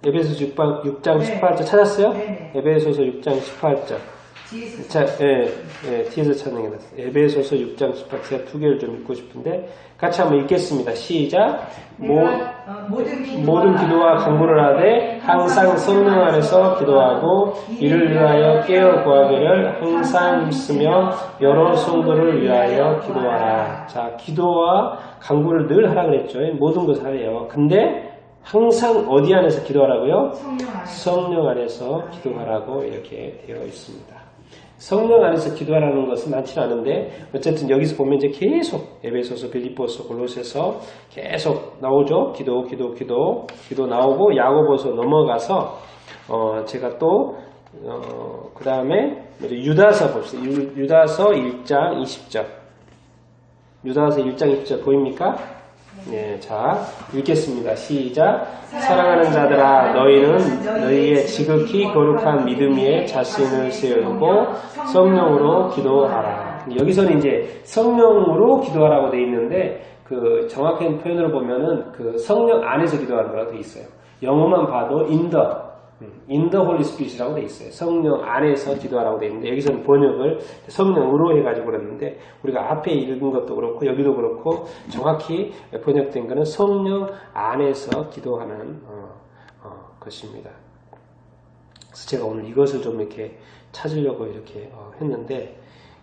에베소서 6장 18절 찾았어요? 에베소서 6장 18절. 자, 뒤에서 찾는 게 낫어요. 에베소서 6장 18절. 제가 두 개를 좀 읽고 싶은데 같이 한번 읽겠습니다. 시작. 모든 기도와 간구를 하되 항상 성령 안에서 기도하고 이를 위하여 깨어 구하기를 항상 힘쓰며 여러 성도를 위하여 기도하라. 자, 기도와 간구를 늘 하라 그랬죠. 모든 것을 하래요. 근데 항상 어디 안에서 기도하라고요? 성령 안에서 기도하라고 이렇게 되어 있습니다. 성령 안에서 기도하라는 것은 많지 않은데 어쨌든 여기서 보면 이제 계속 에베소서, 빌립보서, 골로새서 계속 나오죠. 기도 나오고 야고보서 넘어가서 제가 또 그 다음에 유다서 봅시다. 유다서 1장 20절. 유다서 1장 20절 보입니까? 네, 자 읽겠습니다. 시작. 사랑하는 자들아 너희는 너희의 지극히 거룩한 믿음 위에 자신을 세우고 성령으로 기도하라. 여기서는 이제 성령으로 기도하라고 되어 있는데 그 정확한 표현으로 보면은 그 성령 안에서 기도하는 거라고 되어 있어요. 영어만 봐도 in the Holy Spirit이라고 되어 있어요. 성령 안에서 기도하라고 되어 있는데 여기서는 번역을 성령으로 해가지고 그랬는데 우리가 앞에 읽은 것도 그렇고 여기도 그렇고 정확히 번역된 것은 성령 안에서 기도하는 것입니다. 그래서 제가 오늘 이것을 좀 이렇게 찾으려고 이렇게 했는데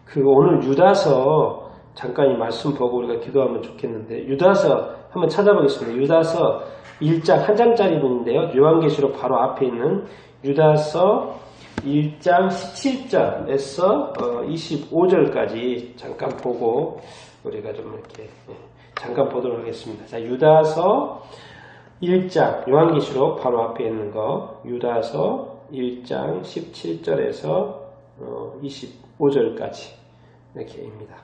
그 오늘 유다서 잠깐 이 말씀 보고 우리가 기도하면 좋겠는데 유다서 한번 찾아보겠습니다. 유다서 1장 한 장짜리 본인데요. 요한계시록 바로 앞에 있는 유다서 1장 17절에서 25절까지 잠깐 보고 우리가 좀 이렇게 잠깐 보도록 하겠습니다. 자, 유다서 1장 요한계시록 바로 앞에 있는 거 유다서 1장 17절에서 25절까지 이렇게입니다.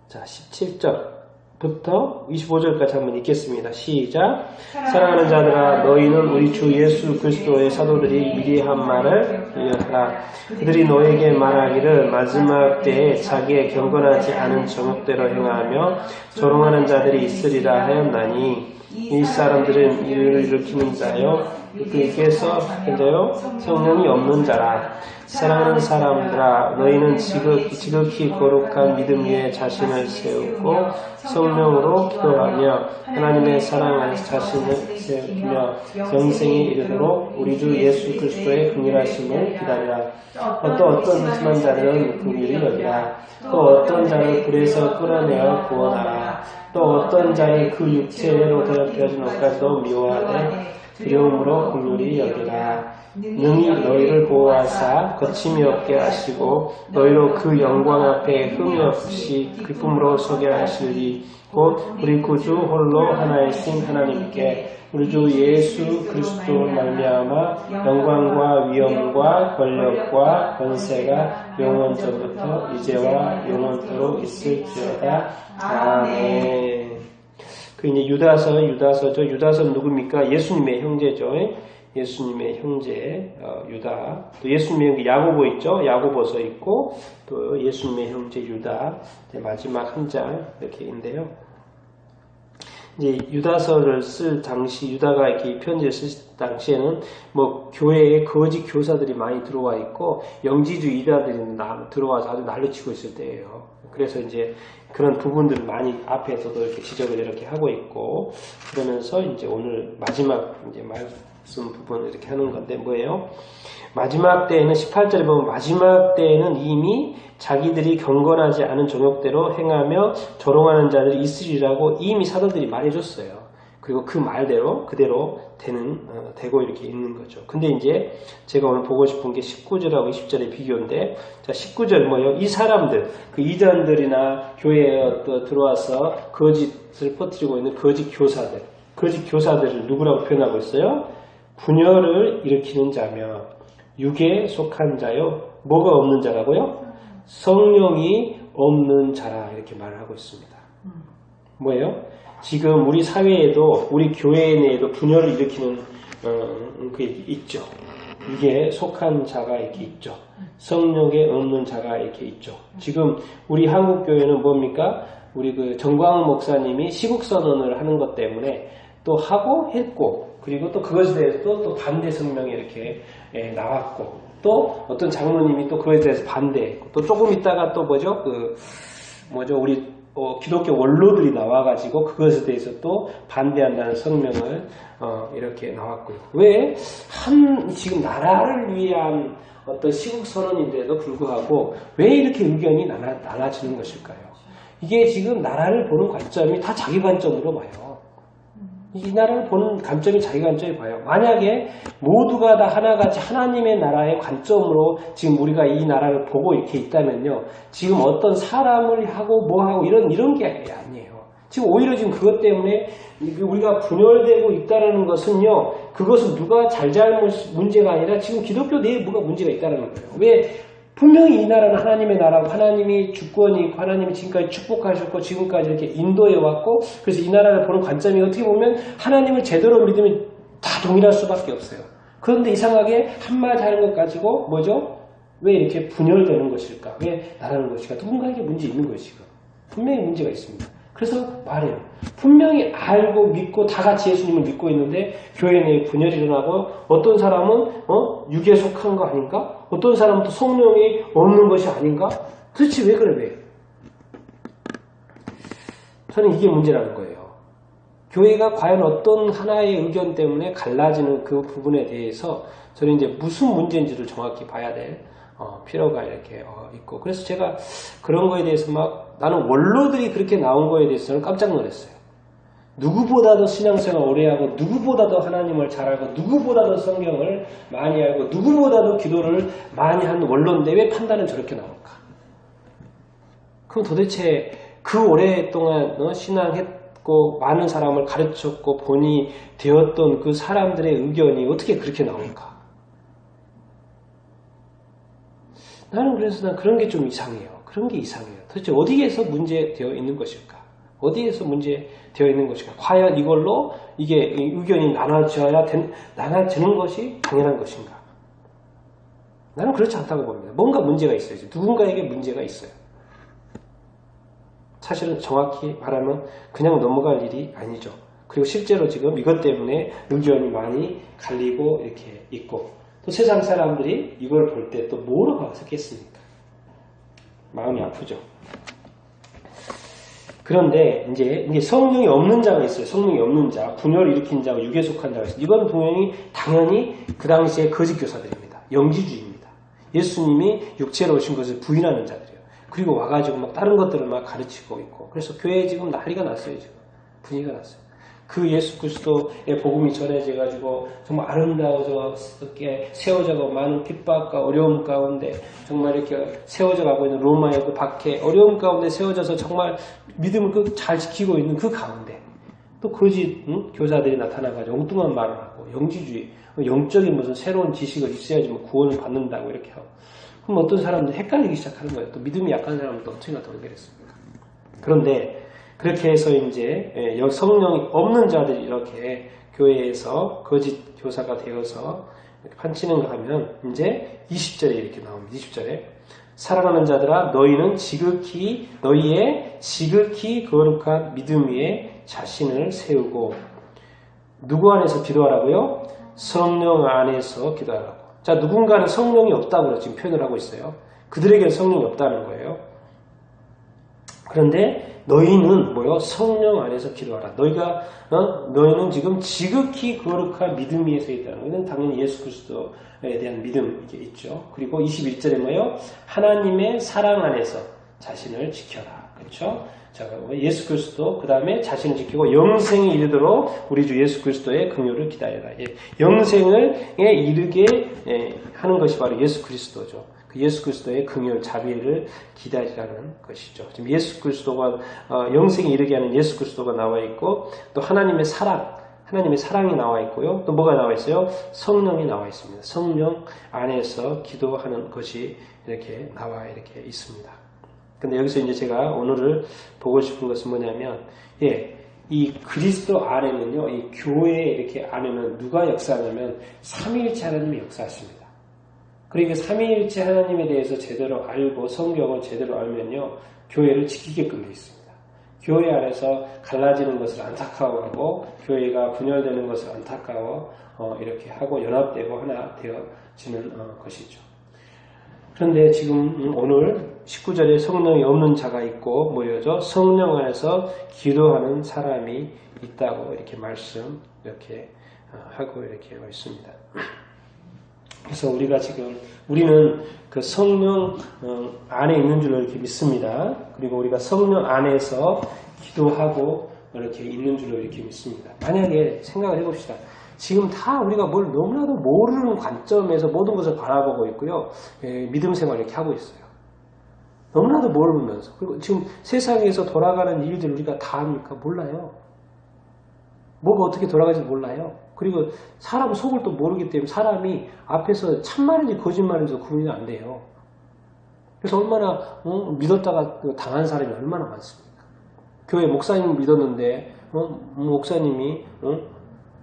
자, 17절부터 25절까지 한번 읽겠습니다. 시작. 사랑하는 자들아 너희는 우리 주 예수 그리스도의 사도들이 미리 한 말을 이어하라. 그들이 너에게 말하기를 마지막 때에 자기의 경건하지 않은 정욕대로 행하며 조롱하는 자들이 있으리라 하였나니 이 사람들은 이를 일으키는 자요 그에게서 현자요 성령이 없는 자라. 사랑하는 사람들아 너희는 지극히 거룩한 믿음 위에 자신을 세우고 성령으로 기도하며 하나님의 사랑 안에서 자신을 세우며 영생에 이르도록 우리 주 예수 그리스도의 긍휼하심을 기다리라. 어떤 심한 자는 긍휼히 여기라. 또 어떤 자를 불에서 끌어내어 구원하라. 또 어떤 자를 그 육체로 더럽혀진 것까지도 미워하되 두려움으로 긍휼히 여기라. 능히 너희를 보호하사 거침이 없게 하시고 너희로 그 영광 앞에 흠이 없이 기쁨으로 서게 하시리. 곧 우리 구주 홀로 하나이신 하나님께 우리 주 예수 그리스도 말미암아 영광과 위엄과 권력과 권세가 영원전부터 이제와 영원토록 있을지어다. 아멘. 그 이제 유다서죠. 유다서는 누굽니까? 예수님의 형제죠. 예수님의 형제 유다. 또 예수님의 형제 야고보 있죠. 야고보서 있고 또 예수님의 형제 유다. 마지막 한 장 이렇게인데요. 이제 유다서를 쓸 당시 유다가 이렇게 편지를 쓸 당시에는 뭐 교회에 거짓 교사들이 많이 들어와 있고 영지주의자들이 들어와서 아주 난리치고 있을 때예요. 그래서 이제 그런 부분들을 많이 앞에서도 이렇게 지적을 이렇게 하고 있고 그러면서 이제 오늘 마지막 이제 말씀 부분을 이렇게 하는 건데 뭐예요? 마지막 때에는 18절에 보면 마지막 때에는 이미 자기들이 경건하지 않은 정욕대로 행하며 조롱하는 자들이 있으리라고 이미 사도들이 말해줬어요. 그리고 그 말대로 그대로 되고 이렇게 있는 거죠. 근데 이제 제가 오늘 보고 싶은 게 19절하고 20절의 비교인데 자 19절 뭐예요? 이 사람들 그 이단들이나 교회에 들어와서 거짓을 퍼뜨리고 있는 거짓 교사들을 누구라고 표현하고 있어요? 분열을 일으키는 자며 육에 속한 자요. 뭐가 없는 자라고요? 성령이 없는 자라 이렇게 말을 하고 있습니다. 뭐예요? 지금 우리 사회에도 우리 교회 내에도 분열을 일으키는 그게 있죠. 육에 속한 자가 이렇게 있죠. 성령에 없는 자가 이렇게 있죠. 지금 우리 한국 교회는 뭡니까? 우리 그 정광훈 목사님이 시국선언을 하는 것 때문에 또 하고 했고, 그리고 또 그것에 대해서 또 반대 성명이 이렇게 나왔고, 또 어떤 장로님이 또 그것에 대해서 반대했고, 또 조금 있다가 또 우리 기독교 원로들이 나와가지고 그것에 대해서 또 반대한다는 성명을 이렇게 나왔고요. 왜 지금 나라를 위한 어떤 시국 선언인데도 불구하고 왜 이렇게 의견이 나눠지는 것일까요? 이게 지금 나라를 보는 관점이 다 자기 관점으로 봐요. 이 나라를 보는 관점이 자기 관점이 봐요. 만약에 모두가 다 하나같이 하나님의 나라의 관점으로 지금 우리가 이 나라를 보고 이렇게 있다면요. 지금 어떤 사람을 하고 뭐하고 이런 게 아니에요. 지금 오히려 지금 그것 때문에 우리가 분열되고 있다는 것은요. 그것은 누가 잘잘못 문제가 아니라 지금 기독교 내에 뭐가 문제가 있다는 거예요. 왜? 분명히 이 나라는 하나님의 나라고 하나님이 주권이 있고 하나님이 지금까지 축복하셨고 지금까지 이렇게 인도해 왔고 그래서 이 나라를 보는 관점이 어떻게 보면 하나님을 제대로 믿으면 다 동일할 수밖에 없어요. 그런데 이상하게 한마디 하는 것 가지고 왜 이렇게 분열되는 것일까? 왜 나라는 것일까? 누군가에게 문제 있는 것일까? 분명히 문제가 있습니다. 그래서 말해요. 분명히 알고 믿고 다 같이 예수님을 믿고 있는데 교회 내에 분열이 일어나고 어떤 사람은 육에 속한 거 아닌가? 어떤 사람은 또 성령이 없는 것이 아닌가? 도대체 왜 그래? 왜? 저는 이게 문제라는 거예요. 교회가 과연 어떤 하나의 의견 때문에 갈라지는 그 부분에 대해서 저는 이제 무슨 문제인지를 정확히 봐야 될 필요가 이렇게 있고 그래서 제가 그런 거에 대해서 나는 원로들이 그렇게 나온 거에 대해서는 깜짝 놀랐어요. 누구보다도 신앙생활 오래 하고 누구보다도 하나님을 잘 알고 누구보다도 성경을 많이 알고 누구보다도 기도를 많이 한 원로인데 왜 판단은 저렇게 나올까? 그럼 도대체 그 오랫동안 신앙했고 많은 사람을 가르쳤고 본이 되었던 그 사람들의 의견이 어떻게 그렇게 나올까? 나는 그래서 그런 게 좀 이상해요. 그런 게 이상해요. 도대체 어디에서 문제되어 있는 것일까? 어디에서 문제되어 있는 것일까? 과연 이걸로 이게 의견이 나눠지는 것이 당연한 것인가? 나는 그렇지 않다고 봅니다. 뭔가 문제가 있어요. 누군가에게 문제가 있어요. 사실은 정확히 말하면 그냥 넘어갈 일이 아니죠. 그리고 실제로 지금 이것 때문에 의견이 많이 갈리고 이렇게 있고 또 세상 사람들이 이걸 볼 때 또 뭐로 봤겠습니까? 마음이 아프죠. 그런데 이제 성령이 없는 자가 있어요. 성령이 없는 자, 분열을 일으킨 자가 육에 속한 자가 있어요. 이건 당연히 그 당시에 거짓 교사들입니다. 영지주의입니다. 예수님이 육체로 오신 것을 부인하는 자들이에요. 그리고 와가지고 다른 것들을 가르치고 있고 그래서 교회에 지금 난리가 났어요. 지금 분위기가 났어요. 그 예수 그리스도의 복음이 전해져가지고 정말 아름다워졌게 세워져가고 많은 핍박과 어려움 가운데 정말 이렇게 세워져 가고 있는 로마의 그 박해 어려움 가운데 세워져서 정말 믿음을 잘 지키고 있는 그 가운데 또 거짓 교사들이 나타나가지고 엉뚱한 말을 하고 영지주의 영적인 무슨 새로운 지식을 있어야지 구원을 받는다고 이렇게 하고 그럼 어떤 사람들 헷갈리기 시작하는 거예요. 또 믿음이 약한 사람도 어떻게나 더 그랬습니까? 그런데 그렇게 해서 이제 성령이 없는 자들이 이렇게 교회에서 거짓 교사가 되어서 판치는가 하면 이제 20절에 이렇게 나옵니다. 20절에 사랑하는 자들아 너희의 지극히 거룩한 믿음 위에 자신을 세우고 누구 안에서 기도하라고요? 성령 안에서 기도하라고. 자, 누군가는 성령이 없다고 지금 표현을 하고 있어요. 그들에게는 성령이 없다는 거예요. 그런데 너희는 성령 안에서 기도하라. 너희는 지금 지극히 거룩한 믿음 위에 서 있다는 것은 당연히 예수 그리스도에 대한 믿음이 있죠. 그리고 21절에 하나님의 사랑 안에서 자신을 지켜라. 그렇죠? 자, 예수 그리스도 그 다음에 자신을 지키고 영생에 이르도록 우리 주 예수 그리스도의 긍휼을 기다려라. 영생에 이르게 하는 것이 바로 예수 그리스도죠. 예수 그리스도의 긍휼, 자비를 기다리라는 것이죠. 지금 예수 그리스도가 영생에 이르게 하는 예수 그리스도가 나와 있고 또 하나님의 사랑이 나와 있고요. 또 뭐가 나와 있어요? 성령이 나와 있습니다. 성령 안에서 기도하는 것이 이렇게 있습니다. 근데 여기서 이제 제가 오늘을 보고 싶은 것은 뭐냐면 이 그리스도 안에는요. 이 교회 이렇게 안에는 누가 역사하냐면 삼위일체 하나님이 역사하십니다. 그러니까 삼위일체 하나님에 대해서 제대로 알고 성경을 제대로 알면요. 교회를 지키게끔 되어 있습니다. 교회 안에서 갈라지는 것을 안타까워하고 교회가 분열되는 것을 안타까워 이렇게 하고 연합되고 하나 되어지는 것이죠. 그런데 지금 오늘 19절에 성령이 없는 자가 있고 뭐죠? 성령 안에서 기도하는 사람이 있다고 이렇게 말씀 이렇게 하고 이렇게 있습니다. 그래서 우리는 그 성령 안에 있는 줄로 이렇게 믿습니다. 그리고 우리가 성령 안에서 기도하고 이렇게 있는 줄로 이렇게 믿습니다. 만약에 생각을 해봅시다. 지금 다 우리가 뭘 너무나도 모르는 관점에서 모든 것을 바라보고 있고요. 믿음 생활을 이렇게 하고 있어요. 너무나도 모르면서. 그리고 지금 세상에서 돌아가는 일들 우리가 다 합니까? 몰라요. 뭐가 어떻게 돌아가는지 몰라요. 그리고 사람 속을 또 모르기 때문에 사람이 앞에서 참말인지 거짓말인지 구분이 안 돼요. 그래서 얼마나 믿었다가 당한 사람이 얼마나 많습니까? 교회 목사님 믿었는데 목사님이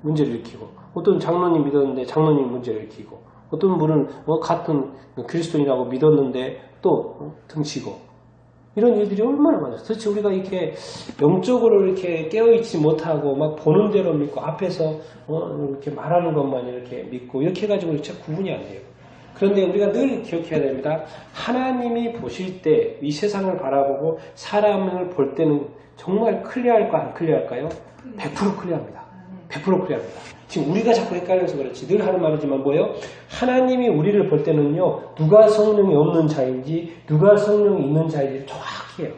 문제를 일으키고, 어떤 장로님 믿었는데 장로님이 문제를 일으키고, 어떤 분은 같은 그리스도인이라고 믿었는데 또 등치고, 이런 일들이 얼마나 많아요. 도대체 우리가 이렇게 영적으로 이렇게 깨어있지 못하고 막 보는 대로 믿고 앞에서 이렇게 말하는 것만 이렇게 믿고 이렇게 해가지고 진짜 구분이 안 돼요. 그런데 우리가 늘 기억해야 됩니다. 하나님이 보실 때 이 세상을 바라보고 사람을 볼 때는 정말 클리어할까 안 클리어할까요? 100% 클리어합니다. 100% 클리어합니다. 지금 우리가 자꾸 헷갈려서 그렇지 늘 하는 말이지만 뭐예요? 하나님이 우리를 볼 때는요, 누가 성령이 없는 자인지 누가 성령이 있는 자인지 정확히 해요.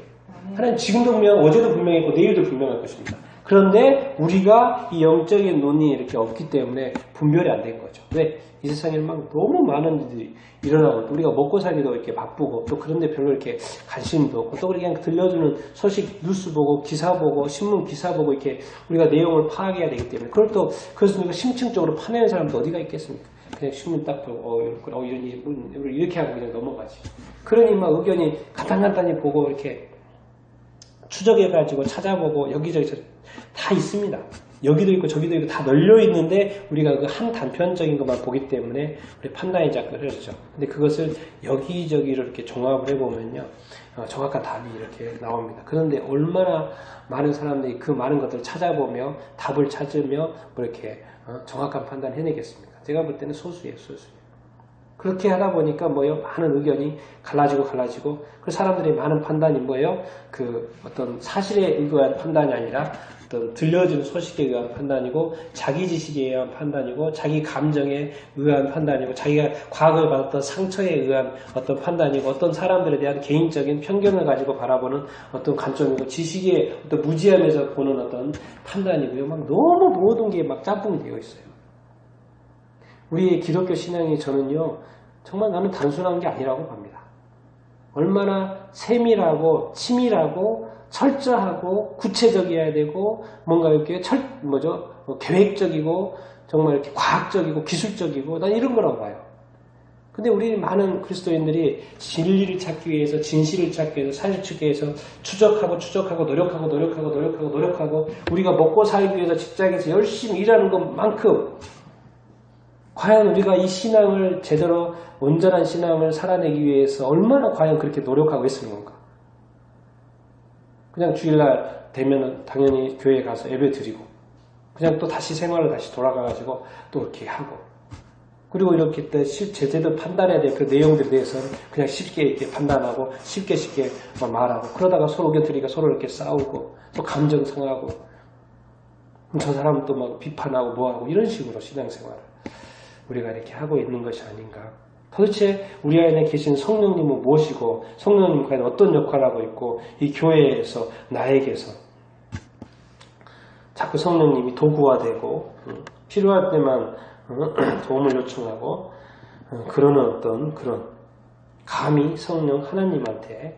하나님 지금도 분명, 어제도 분명했고 내일도 분명할 것입니다. 그런데 우리가 이 영적인 눈이 이렇게 없기 때문에 분별이 안 된 거죠. 왜? 이 세상에 막 너무 많은 일들이 일어나고 우리가 먹고 살기도 이렇게 바쁘고 또 그런데 별로 이렇게 관심도 없고 또 그냥 들려주는 소식 뉴스 보고 기사 보고 신문 기사 보고 이렇게 우리가 내용을 파악해야 되기 때문에 그래서 우리가 심층적으로 파내는 사람도 어디가 있겠습니까? 그냥 신문 딱 보고 이런 일이 이렇게 하고 그냥 넘어가지. 그러니 막 의견이 간단히 보고 이렇게 추적해가지고 찾아보고 여기저기 다 있습니다. 여기도 있고 저기도 있고 다 널려 있는데 우리가 그 한 단편적인 것만 보기 때문에 우리 판단이 자꾸 흐르죠. 근데 그것을 여기저기로 이렇게 종합을 해보면요, 정확한 답이 이렇게 나옵니다. 그런데 얼마나 많은 사람들이 그 많은 것들을 찾아보며 답을 찾으며 뭐 이렇게 정확한 판단을 해내겠습니까? 제가 볼 때는 소수예요, 소수. 그렇게 하다 보니까 뭐예요? 많은 의견이 갈라지고 그 사람들의 많은 판단이 뭐예요? 그 어떤 사실에 의거한 판단이 아니라 어떤 들려진 소식에 의한 판단이고 자기 지식에 의한 판단이고 자기 감정에 의한 판단이고 자기가 과거에 받았던 상처에 의한 어떤 판단이고 어떤 사람들에 대한 개인적인 편견을 가지고 바라보는 어떤 관점이고 지식의 어떤 무지함에서 보는 어떤 판단이고요. 막 너무 모든 게 막 짬뽕이 되어 있어요. 우리의 기독교 신앙이 저는요, 정말 나는 단순한 게 아니라고 봅니다. 얼마나 세밀하고 치밀하고 철저하고 구체적이어야 되고 뭔가 이렇게 계획적이고 정말 이렇게 과학적이고 기술적이고 난 이런 거라고 봐요. 근데 우리 많은 그리스도인들이 진리를 찾기 위해서 진실을 찾기 위해서 사실 찾기 위해서 추적하고 노력하고 우리가 먹고 살기 위해서 직장에서 열심히 일하는 것만큼 과연 우리가 이 신앙을 제대로 온전한 신앙을 살아내기 위해서 얼마나 과연 그렇게 노력하고 있는 건가? 그냥 주일날 되면은 당연히 교회에 가서 예배 드리고 그냥 또 다시 생활을 다시 돌아가가지고 또 이렇게 하고 그리고 이렇게 또 제대로 판단해야 될 그 내용들에 대해서는 그냥 쉽게 이렇게 판단하고 쉽게 말하고 그러다가 서로 의견들이니까 서로 이렇게 싸우고 또 감정 상하고 저 사람은 또 막 비판하고 뭐하고 이런 식으로 신앙생활을 우리가 이렇게 하고 있는 것이 아닌가. 도대체 우리 안에 계신 성령님은 무엇이고 성령님은 과연 어떤 역할을 하고 있고 이 교회에서 나에게서 자꾸 성령님이 도구화되고 필요할 때만 도움을 요청하고 그러는 그런 감히 성령 하나님한테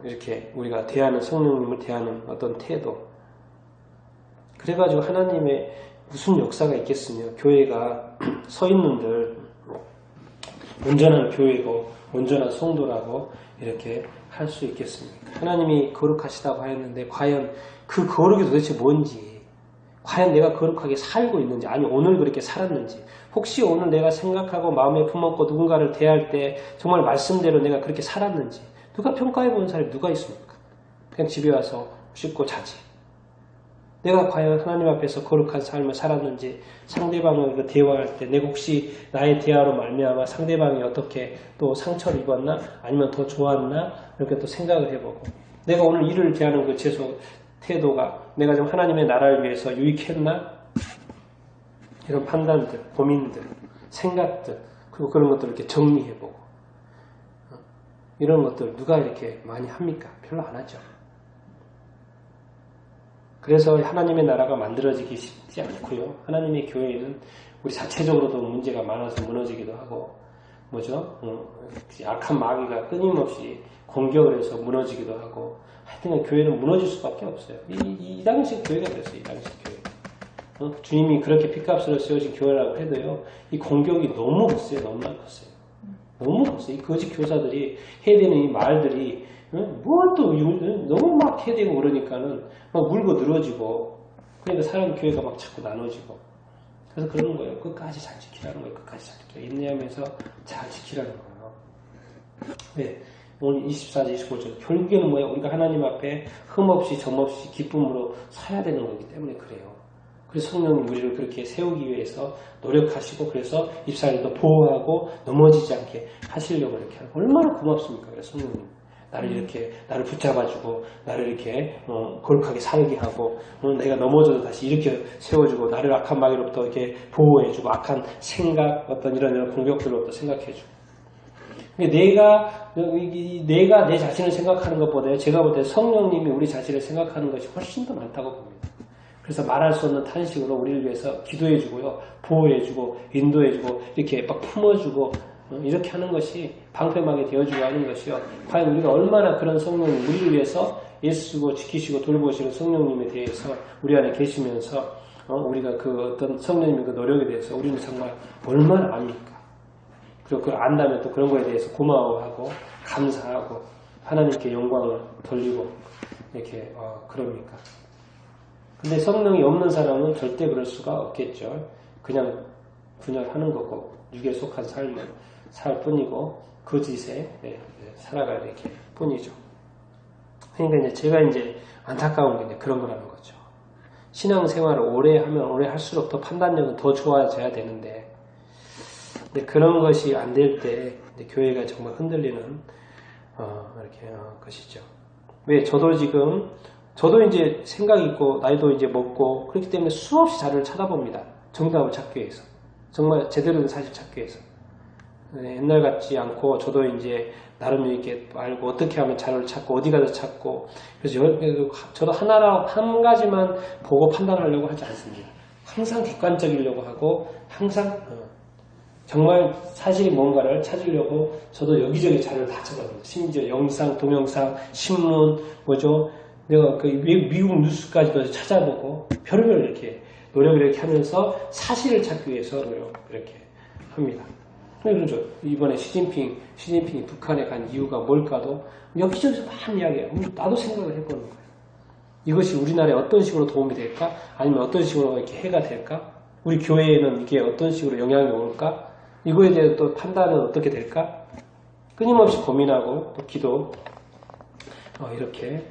이렇게 우리가 대하는 성령님을 대하는 어떤 태도 그래가지고 하나님의 무슨 역사가 있겠으며 교회가 서 있는들 온전한 교회고 온전한 성도라고 이렇게 할 수 있겠습니까? 하나님이 거룩하시다고 하였는데 과연 그 거룩이 도대체 뭔지 과연 내가 거룩하게 살고 있는지 아니 오늘 그렇게 살았는지 혹시 오늘 내가 생각하고 마음에 품었고 누군가를 대할 때 정말 말씀대로 내가 그렇게 살았는지 누가 평가해 보는 사람이 누가 있습니까? 그냥 집에 와서 씻고 자지. 내가 과연 하나님 앞에서 거룩한 삶을 살았는지 상대방과 대화할 때 내가 혹시 나의 대화로 말미암아 상대방이 어떻게 또 상처를 입었나 아니면 더 좋았나 이렇게 또 생각을 해보고 내가 오늘 일을 대하는 그 태도가 내가 좀 하나님의 나라를 위해서 유익했나 이런 판단들, 고민들, 생각들 그리고 그런 것들을 이렇게 정리해보고 이런 것들 누가 이렇게 많이 합니까? 별로 안 하죠. 그래서 하나님의 나라가 만들어지기 쉽지 않고요. 하나님의 교회는 우리 자체적으로도 문제가 많아서 무너지기도 하고 뭐죠? 악한 마귀가 끊임없이 공격을 해서 무너지기도 하고 하여튼 교회는 무너질 수밖에 없어요. 이 당시 교회가 그랬어요. 이 당시 교회. 주님이 그렇게 핏값으로 세워진 교회라고 해도요. 이 공격이 너무 컸어요. 너무나 컸어요. 너무 컸어요. 이 거짓 교사들이 해야 되는 이 말들이 또 너무 막 해대고 그러니까는 막 물고 늘어지고 그러니까 사람 교회가 막 자꾸 나눠지고 그래서 그러는 거예요. 끝까지 잘 지키라는 거예요. 끝까지 잘 지키라. 인내하면서 잘 지키라는 거예요. 네. 오늘 24절, 25절. 결국에는 뭐예요? 우리가 하나님 앞에 흠없이 점없이 기쁨으로 서야 되는 거기 때문에 그래요. 그래서 성령님 우리를 그렇게 세우기 위해서 노력하시고 그래서 24일도 보호하고 넘어지지 않게 하시려고 이렇게 하고 얼마나 고맙습니까? 그래서 성령님. 나를 붙잡아주고, 나를 이렇게, 거룩하게 살게 하고, 내가 넘어져도 다시 이렇게 세워주고, 나를 악한 마귀로부터 이렇게 보호해주고, 악한 생각, 어떤 이런 공격들로부터 생각해주고. 내가 내 자신을 생각하는 것보다 제가 볼 때 성령님이 우리 자신을 생각하는 것이 훨씬 더 많다고 봅니다. 그래서 말할 수 없는 탄식으로 우리를 위해서 기도해주고요, 보호해주고, 인도해주고, 이렇게 막 품어주고, 이렇게 하는 것이 방패막이 되어주고 하는 것이요. 과연 우리가 얼마나 그런 성령님 우리를 위해서 애쓰고 지키시고 돌보시는 성령님에 대해서 우리 안에 계시면서 우리가 그 어떤 성령님의 그 노력에 대해서 우리는 정말 얼마나 압니까? 그리고 그걸 안다면 또 그런 거에 대해서 고마워하고 감사하고 하나님께 영광을 돌리고 이렇게 그럽니까? 근데 성령이 없는 사람은 절대 그럴 수가 없겠죠. 그냥 하는 거고 육에 속한 삶을 살 뿐이고 거짓에 살아갈 이렇게 뿐이죠. 그러니까 제가 안타까운 게 그런 거라는 거죠. 신앙생활을 오래 하면 오래 할수록 더 판단력은 더 좋아져야 되는데 근데 그런 것이 안 될 때 교회가 정말 흔들리는 이렇게 것이죠. 왜 저도 이제 생각이 있고 나이도 이제 먹고 그렇기 때문에 수없이 자료를 찾아봅니다. 정답을 찾기 위해서. 정말 제대로 된 사실 찾기 위해서. 옛날 같지 않고 저도 이제 나름 이렇게 알고 어떻게 하면 자료를 찾고 어디 가서 찾고 그래서 저도 한 가지만 보고 판단하려고 하지 않습니다. 항상 객관적이려고 하고 항상 정말 사실이 뭔가를 찾으려고 저도 여기저기 자료를 다 찾아봅니다. 심지어 영상, 동영상, 신문 뭐죠? 내가 그 미국 뉴스까지도 찾아보고 별의별 이렇게 노력을 이렇게 하면서 사실을 찾기 위해서 이렇게 합니다. 그래서 이번에 시진핑이 북한에 간 이유가 뭘까도 여기저기서 막 이야기해요. 나도 생각을 해보는 거예요. 이것이 우리나라에 어떤 식으로 도움이 될까? 아니면 어떤 식으로 이렇게 해가 될까? 우리 교회에는 이게 어떤 식으로 영향이 올까? 이거에 대해 또 판단은 어떻게 될까? 끊임없이 고민하고 또 기도 이렇게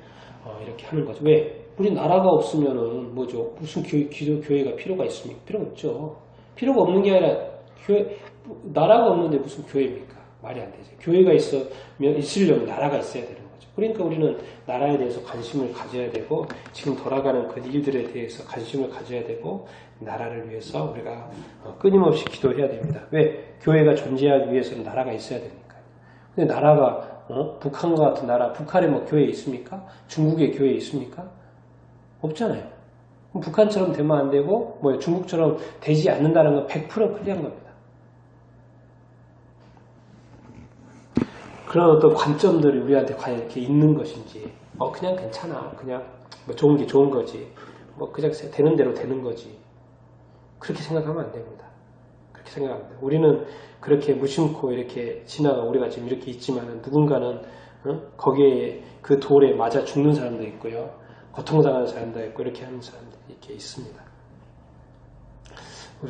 하는 거죠. 왜? 우리 나라가 없으면은 뭐죠? 무슨 교회가 필요가 있습니까? 필요가 없죠. 필요가 없는 게 아니라 나라가 없는데 무슨 교회입니까? 말이 안 되죠. 교회가 있으려면 나라가 있어야 되는 거죠. 그러니까 우리는 나라에 대해서 관심을 가져야 되고 지금 돌아가는 그 일들에 대해서 관심을 가져야 되고 나라를 위해서 우리가 끊임없이 기도해야 됩니다. 왜? 교회가 존재하기 위해서는 나라가 있어야 되니까요. 근데 나라가 북한과 같은 나라, 북한에 뭐 교회 있습니까? 중국에 교회 있습니까? 없잖아요. 북한처럼 되면 안 되고 중국처럼 되지 않는다는 건 100% 클리어한 겁니다. 그런 어떤 관점들이 우리한테 과연 이렇게 있는 것인지 그냥 괜찮아. 그냥 좋은 게 좋은 거지. 그냥 되는 대로 되는 거지. 그렇게 생각하면 안 됩니다. 그렇게 생각하면 돼요. 우리는 그렇게 무심코 이렇게 우리가 지금 이렇게 있지만 누군가는 거기에 그 돌에 맞아 죽는 사람도 있고요. 고통당하는 사람도 있고 이렇게 하는 사람들이 이렇게 있습니다.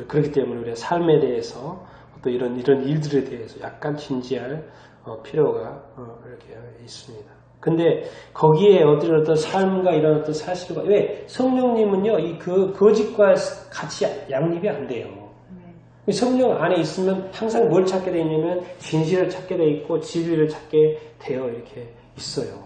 그렇기 때문에 우리가 삶에 대해서 또 이런 일들에 대해서 약간 진지할 필요가 이렇게 있습니다. 근데 거기에 어떤 삶과 이런 어떤 사실과 왜 성령님은요 이 거짓과 같이 양립이 안 돼요. 성령 안에 있으면 항상 뭘 찾게 되냐면 진실을 찾게 돼 있고 진리를 찾게 되어 이렇게 있어요.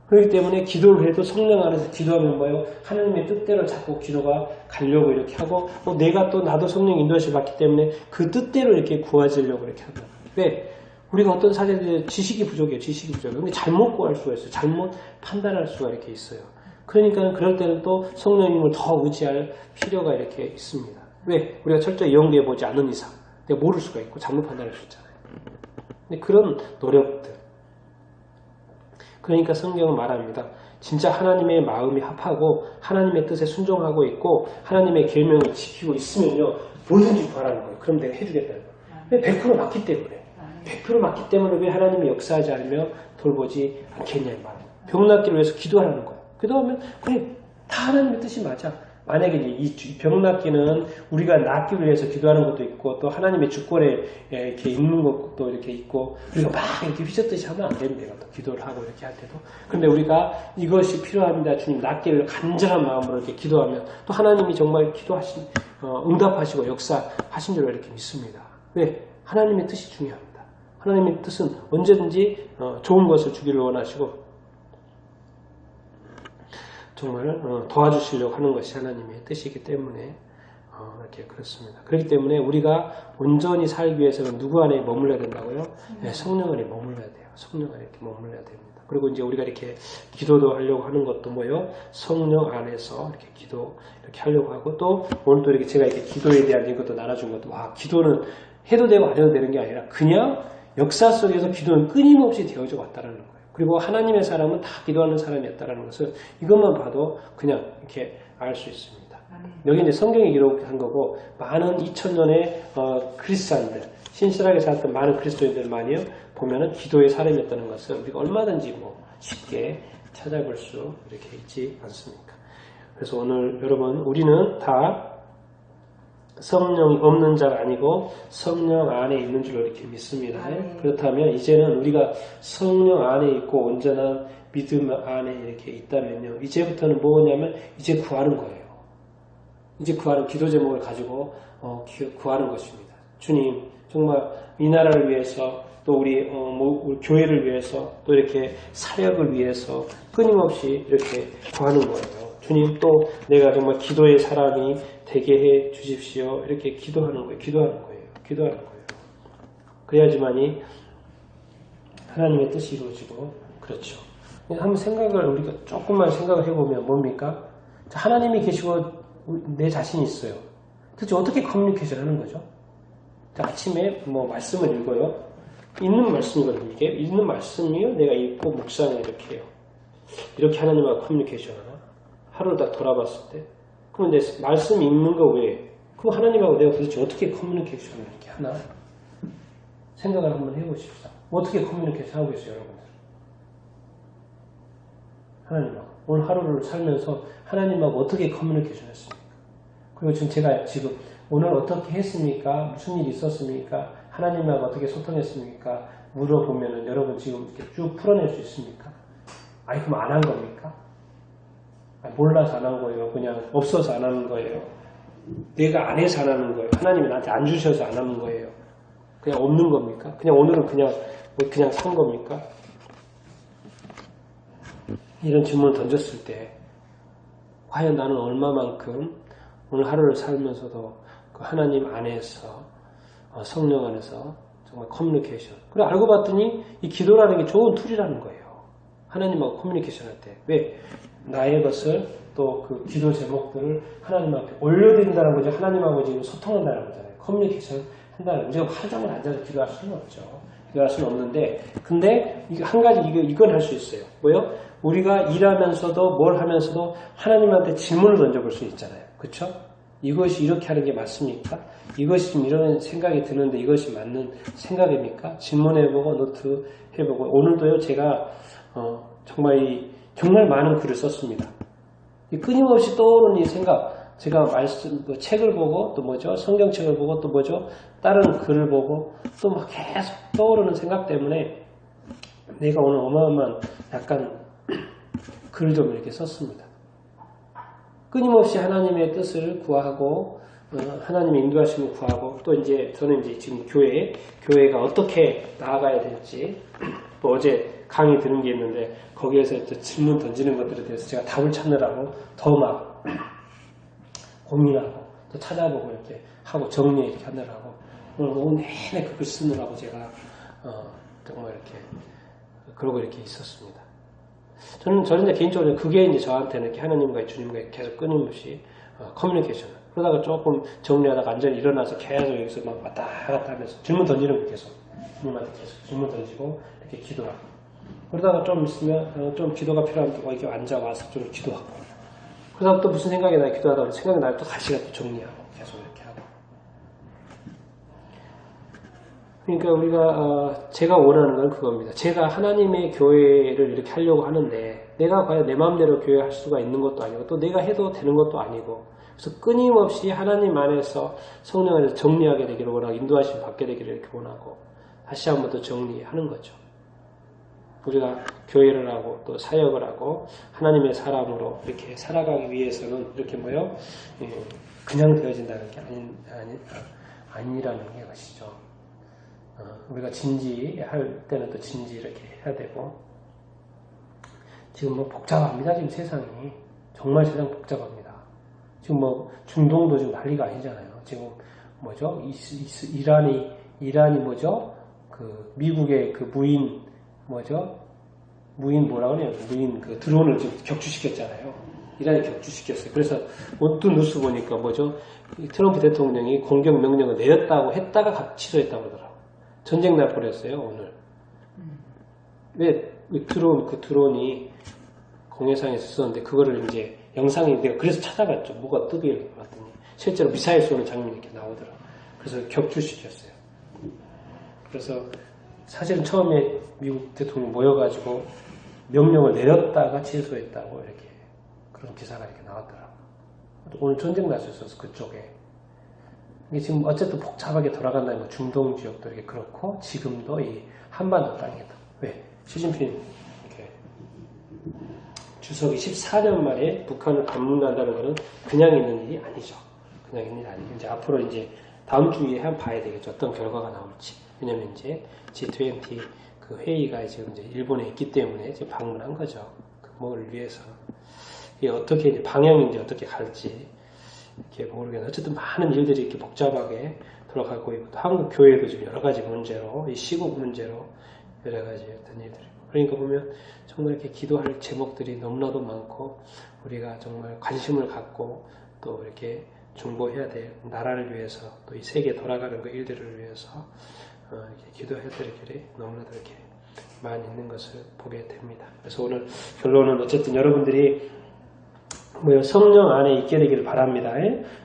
그렇기 때문에 기도를 해도 성령 안에서 기도하면 뭐예요? 하나님의 뜻대로 자꾸 기도가 가려고 이렇게 하고 내가 또 나도 성령 인도하심을 받기 때문에 그 뜻대로 이렇게 구하지려고 이렇게 합니다. 왜? 우리가 어떤 사례들이 지식이 부족해요. 지식이 부족해요. 근데 잘못 구할 수가 있어요. 잘못 판단할 수가 이렇게 있어요. 그러니까 그럴 때는 또 성령님을 더 의지할 필요가 이렇게 있습니다. 왜? 우리가 철저히 연구해보지 않은 이상 내가 모를 수가 있고 잘못 판단할 수 있잖아요. 근데 그런 노력들 그러니까 성경은 말합니다. 진짜 하나님의 마음이 합하고 하나님의 뜻에 순종하고 있고 하나님의 계명을 지키고 있으면요 뭐든지 구하라는 거예요. 그럼 내가 해주겠다는 거예요. 왜? 100% 맞기 때문에 100% 맞기 때문에 왜 하나님이 역사하지 않으며 돌보지 않겠냐 이 말이에요. 병 낫기를 위해서 기도하라는 거예요. 기도하면 그래 다 하나님의 뜻이 맞아. 만약에 이 병 낫기는 우리가 낫기 위해서 기도하는 것도 있고 또 하나님의 주권에 이렇게 있는 것도 이렇게 있고 우리가 막 이렇게 휘젓듯이 하면 안 됩니다. 또 기도를 하고 이렇게 할 때도. 그런데 우리가 이것이 필요합니다. 주님 낫기를 간절한 마음으로 이렇게 기도하면 또 하나님이 정말 응답하시고 역사하신 줄 이렇게 믿습니다. 왜? 하나님의 뜻이 중요합니다. 하나님의 뜻은 언제든지 좋은 것을 주기를 원하시고 정말 도와주시려고 하는 것이 하나님의 뜻이기 때문에 이렇게 그렇습니다. 그렇기 때문에 우리가 온전히 살기 위해서는 누구 안에 머물러야 된다고요? 네, 성령 안에 머물러야 돼요. 성령 안에 이렇게 머물러야 됩니다. 그리고 이제 우리가 이렇게 기도도 하려고 하는 것도 뭐예요? 성령 안에서 이렇게 기도 이렇게 하려고 하고 또 오늘 또 이렇게 제가 이렇게 기도에 대한 이것도 나눠준 것도 기도는 해도 되고 안 해도 되는 게 아니라 그냥 역사 속에서 기도는 끊임없이 되어져 왔다라는 거예요. 그리고 하나님의 사람은 다 기도하는 사람이었다라는 것을 이것만 봐도 그냥 이렇게 알 수 있습니다. 여기 이제 성경이 기록한 거고 많은 2000년의 크리스찬들 신실하게 살았던 많은 그리스도인들만이요 보면은 기도의 사람이었다는 것을 우리가 얼마든지 쉽게 찾아볼 수 이렇게 있지 않습니까? 그래서 오늘 여러분 우리는 다 성령이 없는 자가 아니고 성령 안에 있는 줄로 이렇게 믿습니다. 그렇다면 이제는 우리가 성령 안에 있고 온전한 믿음 안에 이렇게 있다면요. 이제부터는 뭐냐면 이제 구하는 거예요. 이제 구하는 기도 제목을 가지고 구하는 것입니다. 주님 정말 이 나라를 위해서 또 우리 교회를 위해서 또 이렇게 사역을 위해서 끊임없이 이렇게 구하는 거예요. 주님 또 내가 정말 기도의 사람이 되게 해 주십시오. 이렇게 기도하는 거예요. 기도하는 거예요. 그래야지만이 하나님의 뜻이 이루어지고 그렇죠. 한번 우리가 조금만 생각을 해보면 뭡니까? 하나님이 계시고 내 자신이 있어요. 도대체 어떻게 커뮤니케이션 하는 거죠? 아침에 말씀을 읽어요. 있는 말씀이거든요. 이게 있는 말씀이요. 내가 읽고 묵상을 이렇게 해요. 이렇게 하나님하고 커뮤니케이션 하나? 하루를 다 돌아봤을 때 그럼 내 말씀 읽는 거 왜? 그럼 하나님하고 내가 도대체 어떻게 커뮤니케이션을 이렇게 하나? 생각을 한번 해보십시오. 어떻게 커뮤니케이션 하고 있어요, 여러분들? 하나님하고. 오늘 하루를 살면서 하나님하고 어떻게 커뮤니케이션 했습니까? 그리고 제가 오늘 어떻게 했습니까? 무슨 일이 있었습니까? 하나님하고 어떻게 소통했습니까? 물어보면은 여러분 지금 이렇게 쭉 풀어낼 수 있습니까? 그럼 안 한 겁니까? 몰라서 안 한 거예요. 그냥 없어서 안 하는 거예요. 내가 안 해서 안 하는 거예요. 하나님이 나한테 안 주셔서 안 하는 거예요. 그냥 없는 겁니까? 그냥 오늘은 그냥 산 겁니까? 이런 질문을 던졌을 때 과연 나는 얼마만큼 오늘 하루를 살면서도 그 하나님 안에서 성령 안에서 정말 커뮤니케이션. 그리고 알고 봤더니 이 기도라는 게 좋은 툴이라는 거예요. 하나님하고 커뮤니케이션 할 때. 왜? 나의 것을 또 그 기도 제목들을 하나님 앞에 올려드린다는 거죠. 하나님하고 지금 소통한다는 거잖아요. 커뮤니케이션 한다는 거죠. 우리가 하루 종일 앉아서 기도할 수는 없죠. 기도할 수는 없는데, 근데 한 가지 이건 할 수 있어요. 뭐요? 우리가 일하면서도 뭘 하면서도 하나님한테 질문을 던져볼 수 있잖아요. 그렇죠? 이것이 이렇게 하는 게 맞습니까? 이것이 좀 이런 생각이 드는데 이것이 맞는 생각입니까? 질문해보고 노트 해보고 오늘도요 제가 정말 많은 글을 썼습니다. 끊임없이 떠오르는 이 생각, 제가 책을 보고 또 성경책을 보고 또 다른 글을 보고 또 막 계속 떠오르는 생각 때문에 내가 오늘 어마어마한 약간 글 좀 이렇게 썼습니다. 끊임없이 하나님의 뜻을 구하고 하나님의 인도하심을 구하고 또 이제 저는 이제 지금 교회가 어떻게 나아가야 될지 또 어제 강의 들은 게 있는데 거기에서 또 질문 던지는 것들에 대해서 제가 답을 찾느라고 더 막 고민하고 또 찾아보고 이렇게 하고 정리 이렇게 하느라고 오늘 내내 그걸 쓰느라고 제가 정말 이렇게 그러고 이렇게 있었습니다. 저는 이제 개인적으로 그게 이제 저한테는 이렇게 하나님과의 주님과의 계속 끊임없이 커뮤니케이션. 그러다가 조금 정리하다가 완전히 일어나서 계속 여기서 막 왔다 갔다 하면서 질문 던지는 거 계속. 주님한테 계속 질문 던지고 이렇게 기도하고. 그러다가 좀 있으면 좀 기도가 필요하면 또 이렇게 앉아와서 좀 기도하고. 그러다가 또 무슨 생각이 나요? 기도하다가 생각이 나요? 또 다시 또 정리하고 계속 이렇게 하고. 그러니까 우리가 제가 원하는 건 그겁니다. 제가 하나님의 교회를 이렇게 하려고 하는데 내가 과연 내 마음대로 교회할 수가 있는 것도 아니고 또 내가 해도 되는 것도 아니고 그래서 끊임없이 하나님 안에서 성령 안에서 정리하게 되기를 원하고 인도하심 받게 되기를 이렇게 원하고 다시 한번 더 정리하는 거죠. 우리가 교회를 하고 또 사역을 하고 하나님의 사람으로 이렇게 살아가기 위해서는 이렇게 그냥 되어진다는 게 아니라는 게 것이죠. 우리가 진지할 때는 또 진지 이렇게 해야 되고 지금 복잡합니다. 지금 세상이 정말 세상 복잡합니다. 지금 중동도 지금 난리가 아니잖아요. 지금 뭐죠? 이란이 뭐죠? 그 미국의 그 무인 뭐라 그래요? 무인 그 드론을 지금 격추시켰잖아요. 이란이 격추시켰어요. 그래서 어떤 뉴스 보니까 뭐죠? 트럼프 대통령이 공격 명령을 내렸다고 했다가 취소했다고 그러더라고요. 전쟁 날 뻔했어요, 오늘. 왜 드론이 공해상에서 썼는데, 그거를 이제 영상이 내가 그래서 찾아봤죠. 뭐가 뜨게 봤더니, 실제로 미사일 쏘는 장면이 이렇게 나오더라고요. 그래서 격추시켰어요. 그래서 사실은 처음에 미국 대통령이 모여가지고 명령을 내렸다가 취소했다고 이렇게 그런 기사가 이렇게 나왔더라고요. 오늘 전쟁 날 수 있어서 그쪽에. 이게 지금 어쨌든 복잡하게 돌아간다는 거, 중동 지역도 이렇게 그렇고, 지금도 이 한반도 땅이다. 왜? 시진핑, 이렇게, 주석이 14년 만에 북한을 방문한다는 것은 그냥 있는 일이 아니죠. 그냥 있는 일이 아니고, 이제 앞으로 이제 다음 주에 한번 봐야 되겠죠. 어떤 결과가 나올지. 왜냐면 이제 G20 그 회의가 지금 이제 일본에 있기 때문에 이제 방문한 거죠. 그 뭐를 위해서. 이게 어떻게 이제 방향이 이제 어떻게 갈지. 이렇게 모르겠는데 어쨌든 많은 일들이 이렇게 복잡하게 돌아가고 있고 또 한국 교회도 지금 여러 가지 문제로 이 시국 문제로 여러 가지 어떤 일들이 그러니까 보면 정말 이렇게 기도할 제목들이 너무나도 많고 우리가 정말 관심을 갖고 또 이렇게 중보해야 될 나라를 위해서 또 이 세계 돌아가는 그 일들을 위해서 이렇게 기도해야 될 길이 너무나도 이렇게 많이 있는 것을 보게 됩니다. 그래서 오늘 결론은 어쨌든 여러분들이 성령 안에 있게 되기를 바랍니다.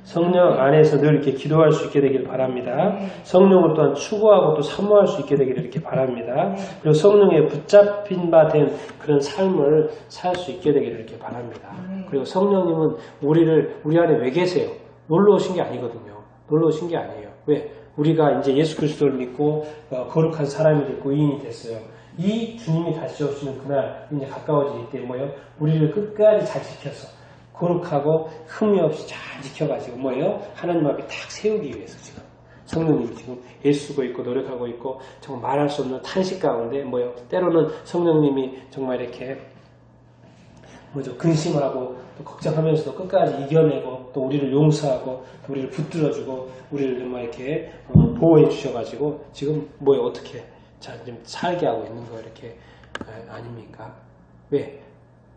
성령 안에서 늘 이렇게 기도할 수 있게 되기를 바랍니다. 성령을 또한 추구하고 또 사모할 수 있게 되기를 이렇게 바랍니다. 그리고 성령에 붙잡힌 바 된 그런 삶을 살 수 있게 되기를 이렇게 바랍니다. 그리고 성령님은 우리 안에 왜 계세요? 놀러 오신 게 아니거든요. 놀러 오신 게 아니에요. 왜? 우리가 이제 예수 그리스도를 믿고 거룩한 사람이 됐고 의인이 됐어요. 이 주님이 다시 오시는 그날 이제 가까워지기 때문에 우리를 끝까지 잘 지켜서 거룩하고 흠이 없이 잘 지켜가지고 하나님 앞에 딱 세우기 위해서 지금 성령님이 지금 애쓰고 있고 노력하고 있고 정말 말할 수 없는 탄식 가운데 때로는 성령님이 정말 이렇게 근심을 하고 또 걱정하면서도 끝까지 이겨내고 또 우리를 용서하고 또 우리를 붙들어주고 우리를 정말 이렇게 보호해 주셔가지고 지금 어떻게 좀 살게 하고 있는 거 이렇게 아닙니까? 왜?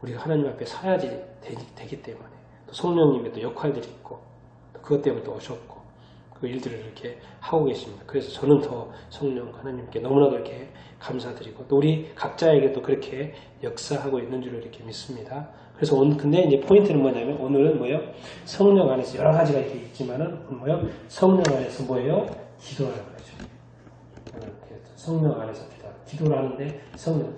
우리가 하나님 앞에 서야지 되기 때문에 또 성령님의 또 역할들이 있고 또 그것 때문에 또 오셨고 그 일들을 이렇게 하고 계십니다. 그래서 저는 더 성령 하나님께 너무나도 이렇게 감사드리고 또 우리 각자에게도 그렇게 역사하고 있는 줄을 이렇게 믿습니다. 그래서 근데 이제 포인트는 뭐냐면 오늘은 성령 안에서 여러 가지가 이렇게 있지만은 성령 안에서 기도하는 거죠. 성령 안에서 기도를 하는데 성령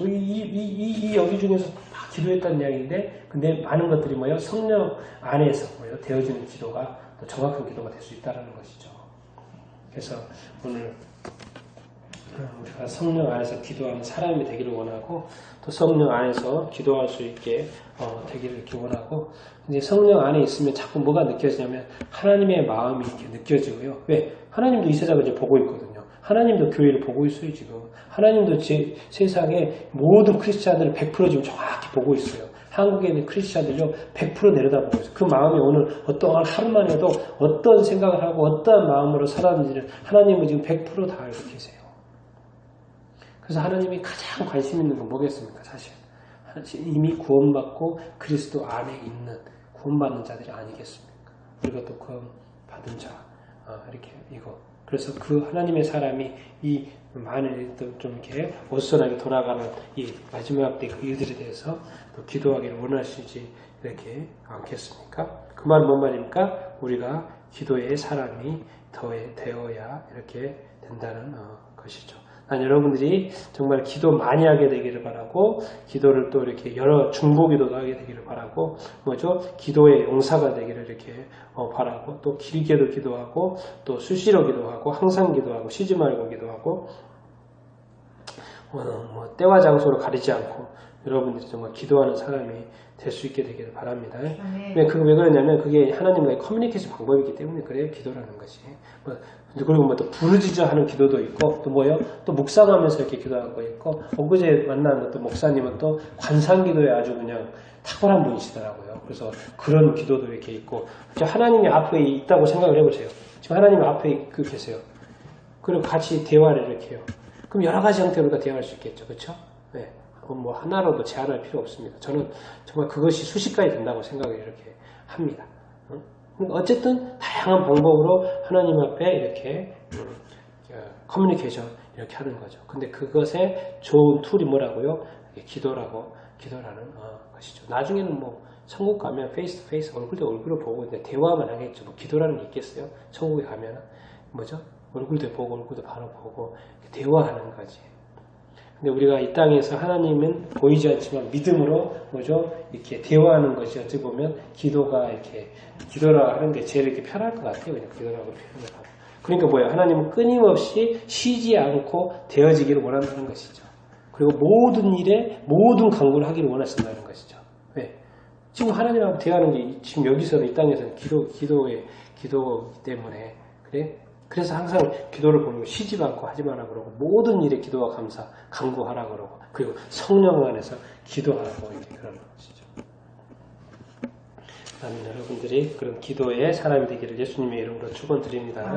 이 여기 중에서 다 기도했다는 이야기인데 근데 많은 것들이 성령 안에서 되어지는 기도가 또 정확한 기도가 될 수 있다는 것이죠. 그래서 오늘 우리가 성령 안에서 기도하는 사람이 되기를 원하고 또 성령 안에서 기도할 수 있게 되기를 이렇게 원하고 이제 성령 안에 있으면 자꾸 뭐가 느껴지냐면 하나님의 마음이 이렇게 느껴지고요. 왜? 하나님도 이 세상을 이제 보고 있거든요. 하나님도 교회를 보고 있어요 지금. 하나님도 세상의 모든 크리스찬들을 100% 지금 정확히 보고 있어요. 한국에 있는 크리스찬들요 100% 내려다보고 있어요. 그 마음이 오늘 어떠한 하루만 해도 어떤 생각을 하고 어떠한 마음으로 살았는지를 하나님은 지금 100% 다 알고 계세요. 그래서 하나님이 가장 관심 있는 건 뭐겠습니까? 사실 이미 구원받고 그리스도 안에 있는 구원받는 자들이 아니겠습니까? 우리가 또 구원받은 자 이렇게 이거 그래서 그 하나님의 사람이 이 많은 좀 이렇게 어수선하게 돌아가는 이 마지막 때 그 일들에 대해서 또 기도하기를 원하시지 이렇게 않겠습니까? 그 말은 뭔 말입니까? 우리가 기도의 사람이 되어야 이렇게 된다는 것이죠. 난 여러분들이 정말 기도 많이 하게 되기를 바라고 기도를 또 이렇게 여러 중보기도도 하게 되기를 바라고 뭐죠? 기도의 용사가 되기를 이렇게 바라고 또 길게도 기도하고 또 수시로 기도하고 항상 기도하고 쉬지 말고 기도하고 뭐 때와 장소를 가리지 않고 여러분들이 정말 기도하는 사람이 될 수 있게 되기를 바랍니다. 왜 그러냐면 그게 하나님과의 커뮤니케이션 방법이기 때문에 그래요. 기도라는 것이. 그리고 뭐 또 부르짖어 하는 기도도 있고 또 뭐요? 또 묵상하면서 이렇게 기도하는 거 있고 엊그제 만난 또 목사님은 또 관상기도에 아주 그냥 탁월한 분이시더라고요. 그래서 그런 기도도 이렇게 있고 하나님이 앞에 있다고 생각을 해보세요. 지금 하나님 앞에 계세요. 그리고 같이 대화를 이렇게 해요. 그럼 여러 가지 형태로 우리가 대화할 수 있겠죠. 그렇죠? 네. 뭐 하나로도 제한할 필요 없습니다. 저는 정말 그것이 수식까지 된다고 생각을 이렇게 합니다. 어쨌든 다양한 방법으로 하나님 앞에 이렇게 커뮤니케이션 이렇게 하는 거죠. 근데 그것의 좋은 툴이 뭐라고요? 기도라는 것이죠. 나중에는 뭐 천국 가면 페이스 투 페이스 얼굴 대 얼굴을 보고 이제 대화만 하겠죠. 뭐 기도라는 게 있겠어요? 천국에 가면 뭐죠? 얼굴도 보고 얼굴도 바로 보고 대화하는 거지. 근데 우리가 이 땅에서 하나님은 보이지 않지만 믿음으로 뭐죠? 이렇게 대화하는 것이 어찌 보면 기도라 하는 게 제일 이렇게 편할 것 같아요. 그냥 기도라고 표현을 하고. 그러니까 뭐예요? 하나님은 끊임없이 쉬지 않고 되어지기를 원한다는 것이죠. 그리고 모든 일에 모든 강구를 하기를 원하신다는 것이죠. 왜? 지금 하나님하고 대화하는 게 지금 여기서는 이 땅에서는 기도기 때문에 그래? 그래서 항상 기도를 보면 쉬지 않고 하지 마라 그러고 모든 일에 기도와 감사, 간구하라 그러고 그리고 성령 안에서 기도하라고 이렇게 그러는 것이죠. 여러분들이 그런 기도의 사람이 되기를 예수님의 이름으로 축원드립니다.